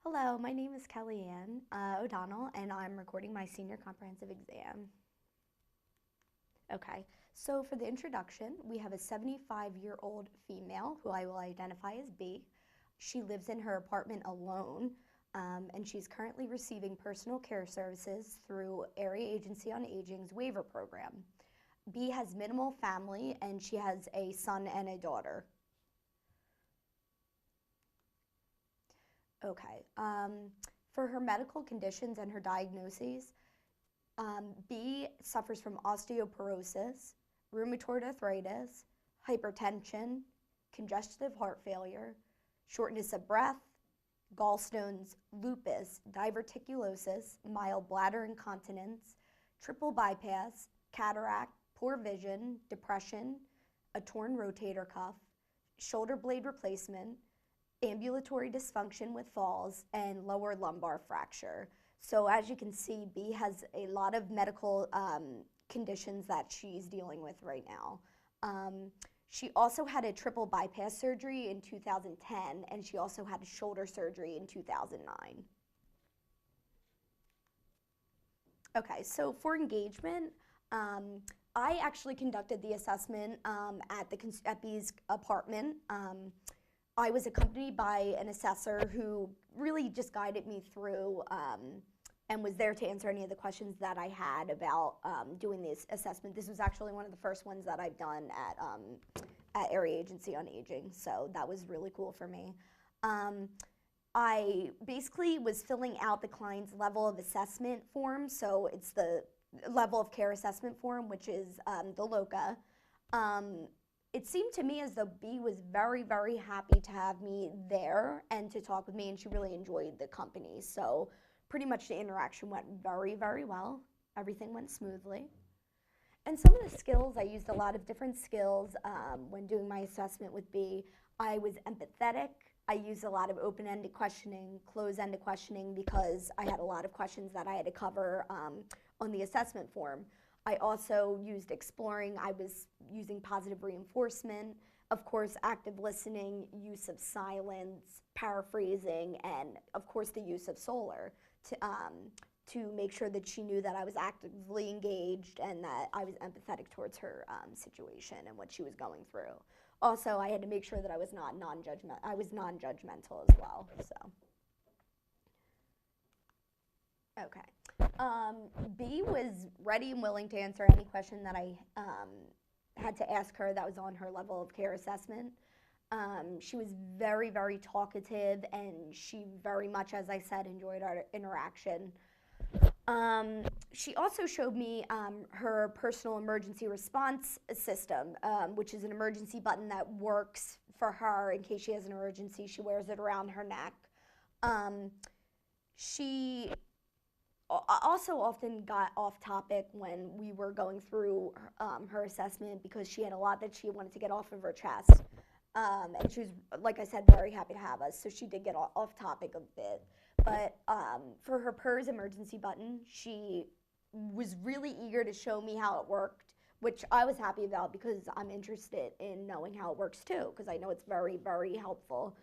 Hello, my name is Kelly Ann O'Donnell, and I'm recording my senior comprehensive exam. Okay, so for the introduction, we have a 75-year-old female who I will identify as B. She lives in her apartment alone, and she's currently receiving personal care services through Area Agency on Aging's waiver program. B has minimal family, and she has a son and a daughter. Okay. For her medical conditions and her diagnoses, B suffers from osteoporosis, rheumatoid arthritis, hypertension, congestive heart failure, shortness of breath, gallstones, lupus, diverticulosis, mild bladder incontinence, triple bypass, cataract, poor vision, depression, a torn rotator cuff, shoulder blade replacement, ambulatory dysfunction with falls, and lower lumbar fracture. So as you can see, B has a lot of medical conditions that she's dealing with right now. She also had a triple bypass surgery in 2010, and she also had a shoulder surgery in 2009. Okay, so for engagement, I actually conducted the assessment at B's apartment. I was accompanied by an assessor who really just guided me through and was there to answer any of the questions that I had about doing this assessment. This was actually one of the first ones that I've done at Area Agency on Aging, so that was really cool for me. I basically was filling out the client's level of assessment form, so it's the level of care assessment form, which is the LOCA. It seemed to me as though B was very, very happy to have me there and to talk with me, and she really enjoyed the company. So pretty much the interaction went very, very well. Everything went smoothly. And some of the skills, I used a lot of different skills when doing my assessment with B. I was empathetic. I used a lot of open-ended questioning, closed-ended questioning, because I had a lot of questions that I had to cover on the assessment form. I also used exploring. I was using positive reinforcement, of course, active listening, use of silence, paraphrasing, and of course the use of solar to make sure that she knew that I was actively engaged and that I was empathetic towards her situation and what she was going through. Also, I had to make sure that I was non-judgmental as well. So, okay. B was ready and willing to answer any question that I had to ask her that was on her level of care assessment. She was very, very talkative, and she very much, as I said, enjoyed our interaction. She also showed me her personal emergency response system, which is an emergency button that works for her in case she has an emergency. She wears it around her neck. She also often got off topic when we were going through her assessment because she had a lot that she wanted to get off of her chest. And she was, like I said, very happy to have us, so she did get off topic a bit. But for her PERS emergency button, she was really eager to show me how it worked, which I was happy about because I'm interested in knowing how it works too, because I know it's very, very helpful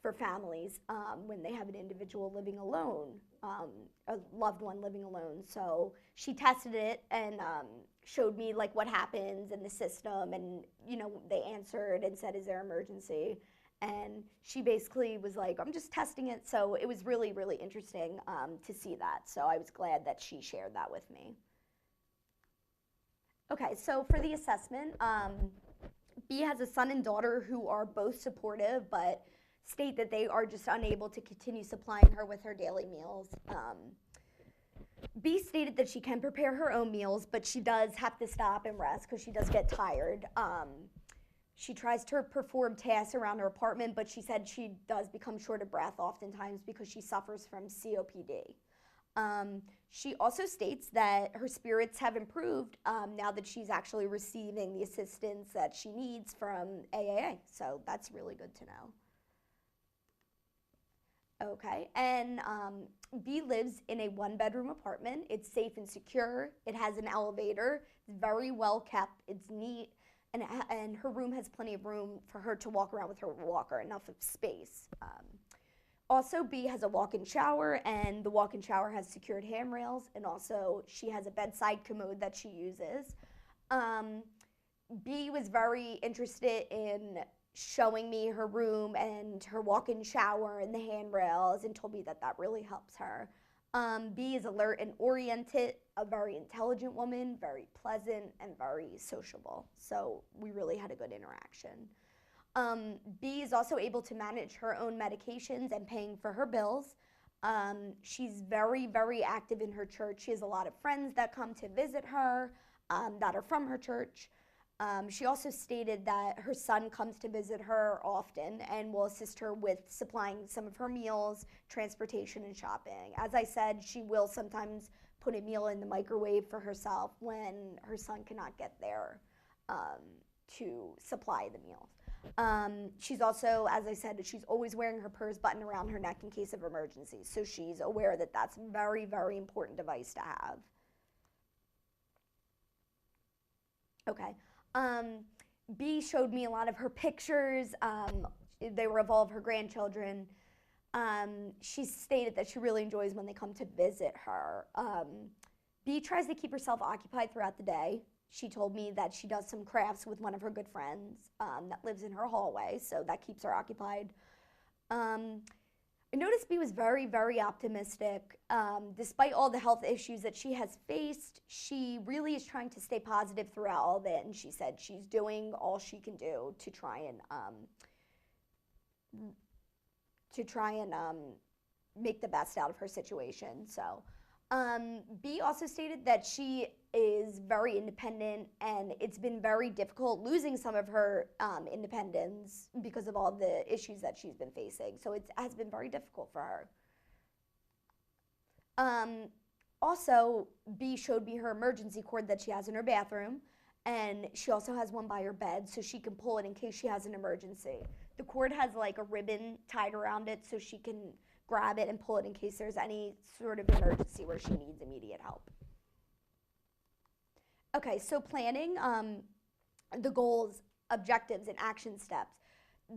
for families when they have an individual living alone, a loved one living alone. So she tested it and showed me like what happens in the system, and they answered and said, "Is there emergency?" And she basically was like, "I'm just testing it." So it was really, really interesting to see that. So I was glad that she shared that with me. Okay, so for the assessment, B has a son and daughter who are both supportive, but state that they are just unable to continue supplying her with her daily meals. B stated that she can prepare her own meals, but she does have to stop and rest because she does get tired. She tries to perform tasks around her apartment, but she said she does become short of breath oftentimes because she suffers from COPD. She also states that her spirits have improved now that she's actually receiving the assistance that she needs from AAA. So that's really good to know. Okay, and B lives in a one-bedroom apartment. It's safe and secure. It has an elevator. It's very well kept. It's neat, and her room has plenty of room for her to walk around with her walker, enough of space. Also, B has a walk-in shower, and the walk-in shower has secured handrails, and also she has a bedside commode that she uses. Um, B was very interested in showing me her room and her walk-in shower and the handrails, and told me that that really helps her. B is alert and oriented, a very intelligent woman, very pleasant, and very sociable. So we really had a good interaction. B is also able to manage her own medications and paying for her bills. She's very, very active in her church. She has a lot of friends that come to visit her that are from her church. She also stated that her son comes to visit her often and will assist her with supplying some of her meals, transportation, and shopping. As I said, she will sometimes put a meal in the microwave for herself when her son cannot get there to supply the meals. She's also, as I said, she's always wearing her purse button around her neck in case of emergency. So she's aware that that's a very, very important device to have. Okay. B showed me a lot of her pictures. They were of all of her grandchildren. She stated that she really enjoys when they come to visit her. B tries to keep herself occupied throughout the day. She told me that she does some crafts with one of her good friends that lives in her hallway, so that keeps her occupied. I noticed B was very, very optimistic. Despite all the health issues that she has faced, she really is trying to stay positive throughout all of it, and she said she's doing all she can do to try and make the best out of her situation. So B also stated that she is very independent, and it's been very difficult losing some of her independence because of all the issues that she's been facing. So it has been very difficult for her. Also, B showed me her emergency cord that she has in her bathroom, and she also has one by her bed so she can pull it in case she has an emergency. The cord has like a ribbon tied around it so she can grab it and pull it in case there's any sort of emergency where she needs immediate help. Okay, so planning the goals, objectives, and action steps.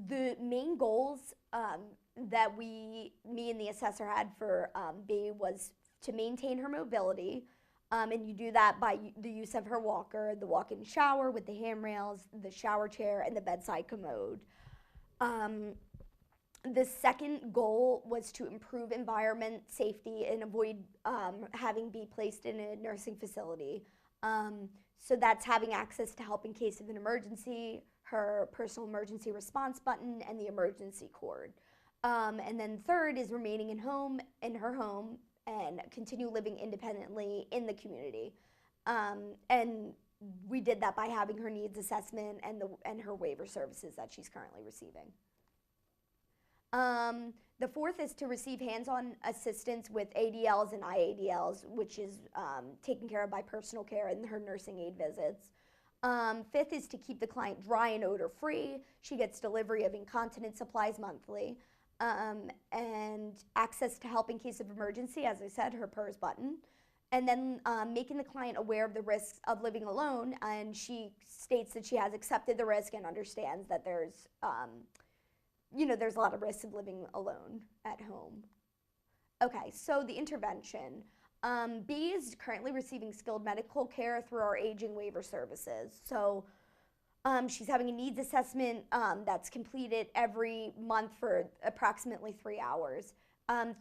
The main goals that me and the assessor had for B was to maintain her mobility, and you do that by the use of her walker, the walk-in shower with the handrails, the shower chair, and the bedside commode. The second goal was to improve environment safety and avoid having B placed in a nursing facility. So that's having access to help in case of an emergency, her personal emergency response button, and the emergency cord. And then third is remaining in her home, and continue living independently in the community. And we did that by having her needs assessment and her waiver services that she's currently receiving. The fourth is to receive hands-on assistance with ADLs and IADLs, which is taken care of by personal care and her nursing aid visits. Fifth is to keep the client dry and odor-free. She gets delivery of incontinence supplies monthly. And access to help in case of emergency, as I said, her PERS button. And then making the client aware of the risks of living alone, and she states that she has accepted the risk and understands that there's there's a lot of risks of living alone at home. Okay, so the intervention. B is currently receiving skilled medical care through our aging waiver services. So she's having a needs assessment that's completed every month for approximately 3 hours.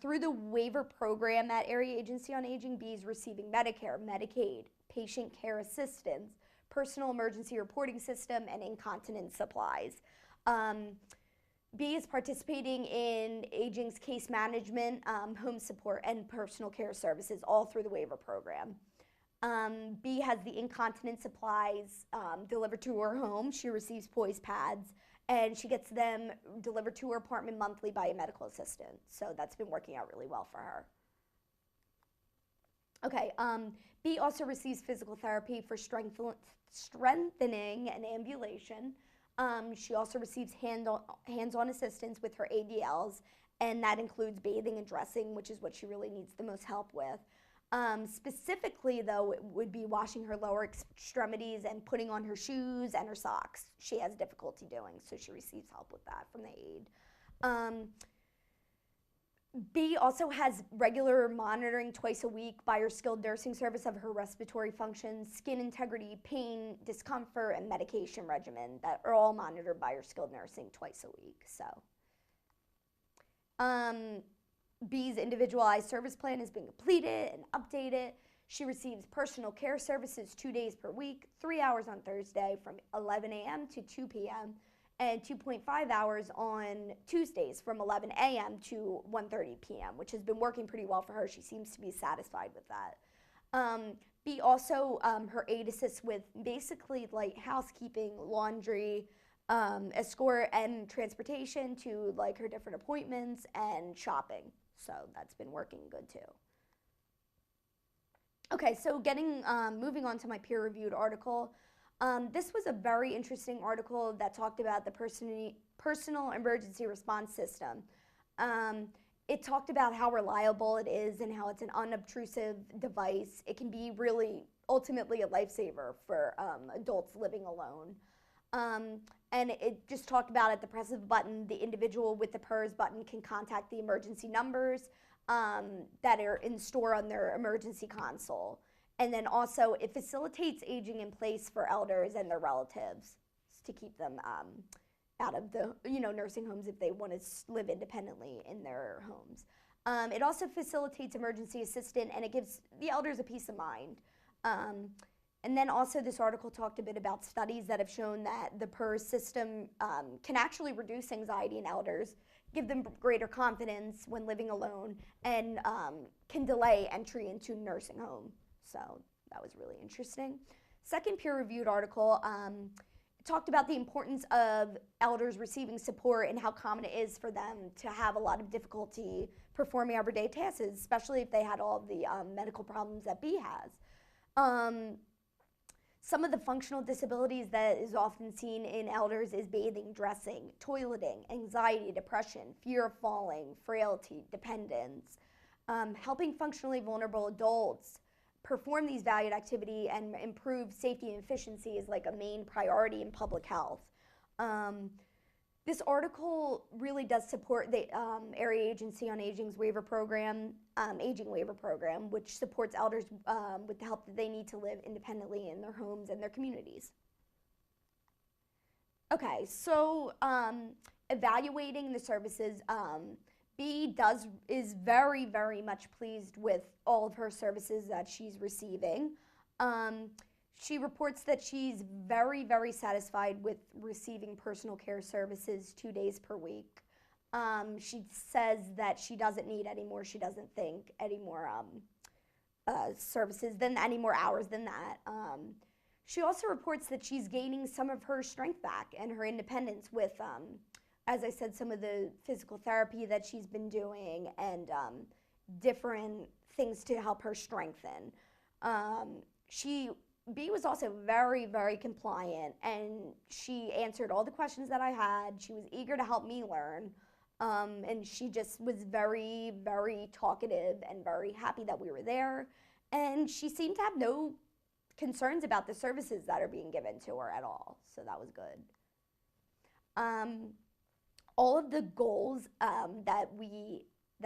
Through the waiver program at Area Agency on Aging, B is receiving Medicare, Medicaid, patient care assistance, personal emergency reporting system, and incontinence supplies. B is participating in Aging's case management, home support, and personal care services, all through the waiver program. B has the incontinence supplies delivered to her home. She receives poise pads, and she gets them delivered to her apartment monthly by a medical assistant. So that's been working out really well for her. Okay, B also receives physical therapy for strengthening and ambulation. She also receives hands-on assistance with her ADLs, and that includes bathing and dressing, which is what she really needs the most help with. Specifically, though, it would be washing her lower extremities and putting on her shoes and her socks. She has difficulty doing, so she receives help with that from the aide. B also has regular monitoring twice a week by her skilled nursing service of her respiratory functions, skin integrity, pain, discomfort, and medication regimen that are all monitored by her skilled nursing twice a week. So, B's individualized service plan has been completed and updated. She receives personal care services 2 days per week, 3 hours on Thursday from 11 a.m. to 2 p.m., and 2.5 hours on Tuesdays from 11 a.m. to 1:30 p.m., which has been working pretty well for her. She seems to be satisfied with that. B also, her aide assists with basically like housekeeping, laundry, escort, and transportation to like her different appointments and shopping. So that's been working good too. Okay, so moving on to my peer-reviewed article. This was a very interesting article that talked about the personal emergency response system. It talked about how reliable it is and how it's an unobtrusive device. It can be really ultimately a lifesaver for adults living alone. And it just talked about at the press of a button, the individual with the PERS button can contact the emergency numbers that are in store on their emergency console. And then also it facilitates aging in place for elders and their relatives to keep them out of the nursing homes if they want to live independently in their homes. It also facilitates emergency assistance, and it gives the elders a peace of mind. And then also this article talked a bit about studies that have shown that the PERS system can actually reduce anxiety in elders, give them greater confidence when living alone, and can delay entry into nursing home. So that was really interesting. Second peer-reviewed article talked about the importance of elders receiving support and how common it is for them to have a lot of difficulty performing everyday tasks, especially if they had all of the medical problems that B has. Some of the functional disabilities that is often seen in elders is bathing, dressing, toileting, anxiety, depression, fear of falling, frailty, dependence. Helping functionally vulnerable adults perform these valued activity and improve safety and efficiency is like a main priority in public health. This article really does support the Area Agency on Aging's waiver program, Aging Waiver Program, which supports elders with the help that they need to live independently in their homes and their communities. Okay, so evaluating the services, B is very, very much pleased with all of her services that she's receiving. She reports that she's very, very satisfied with receiving personal care services 2 days per week. She says that she doesn't need any more. She doesn't think any more services, any more hours than that. She also reports that she's gaining some of her strength back and her independence with, as I said, some of the physical therapy that she's been doing and different things to help her strengthen. B was also very, very compliant, and she answered all the questions that I had. She was eager to help me learn, and she just was very, very talkative and very happy that we were there. And she seemed to have no concerns about the services that are being given to her at all, so that was good. All of the goals that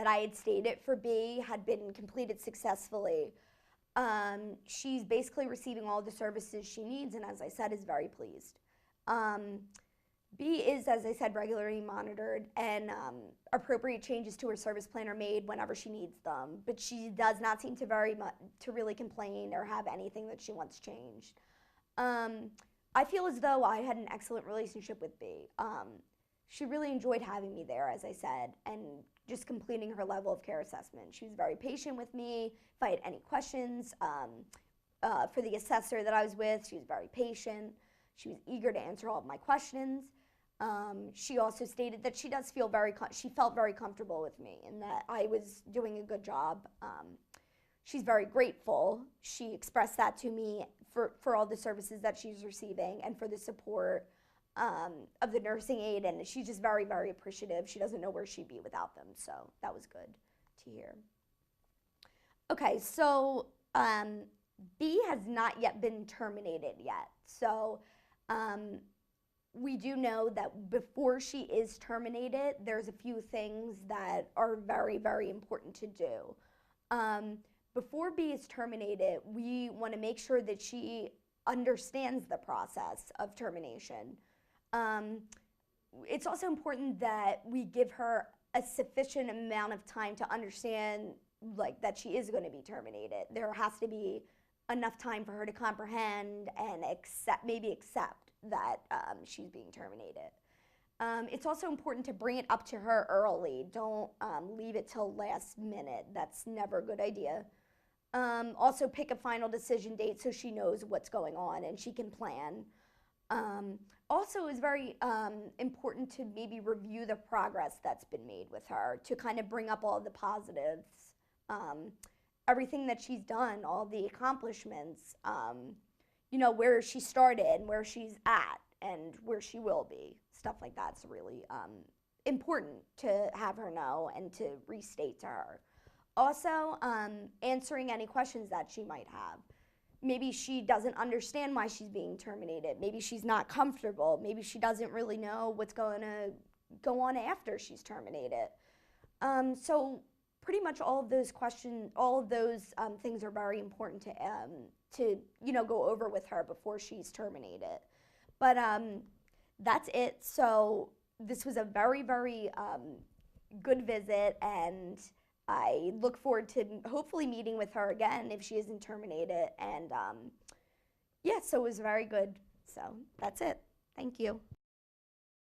I had stated for B had been completed successfully. She's basically receiving all the services she needs, and as I said, is very pleased. B is, as I said, regularly monitored, and appropriate changes to her service plan are made whenever she needs them, but she does not seem to really complain or have anything that she wants changed. I feel as though I had an excellent relationship with B. She really enjoyed having me there, as I said, and just completing her level of care assessment. She was very patient with me. If I had any questions for the assessor that I was with, she was very patient. She was eager to answer all of my questions. She also stated that she felt very comfortable with me and that I was doing a good job. She's very grateful. She expressed that to me for all the services that she's receiving and for the support of the nursing aide, and she's just very, very appreciative. She doesn't know where she'd be without them, so that was good to hear. Okay, so B has not yet been terminated yet. So we do know that before she is terminated, there's a few things that are very, very important to do. Before B is terminated, we want to make sure that she understands the process of termination. It's also important that we give her a sufficient amount of time to understand like that she is going to be terminated. There has to be enough time for her to comprehend and maybe accept that she's being terminated. It's also important to bring it up to her early. Don't leave it till last minute. That's never a good idea. Also pick a final decision date so she knows what's going on and she can plan. Also, it's very important to maybe review the progress that's been made with her, to kind of bring up all the positives, everything that she's done, all the accomplishments, you know, where she started, where she's at, and where she will be. Stuff like that's really important to have her know and to restate to her. Also, answering any questions that she might have. Maybe she doesn't understand why she's being terminated. Maybe she's not comfortable. Maybe she doesn't really know what's going to go on after she's terminated. So pretty much all of those questions, all of those things are very important to you know, go over with her before she's terminated. But that's it. So this was a very, very good visit, and I look forward to hopefully meeting with her again if she isn't terminated. And yeah, so it was very good. So that's it. Thank you.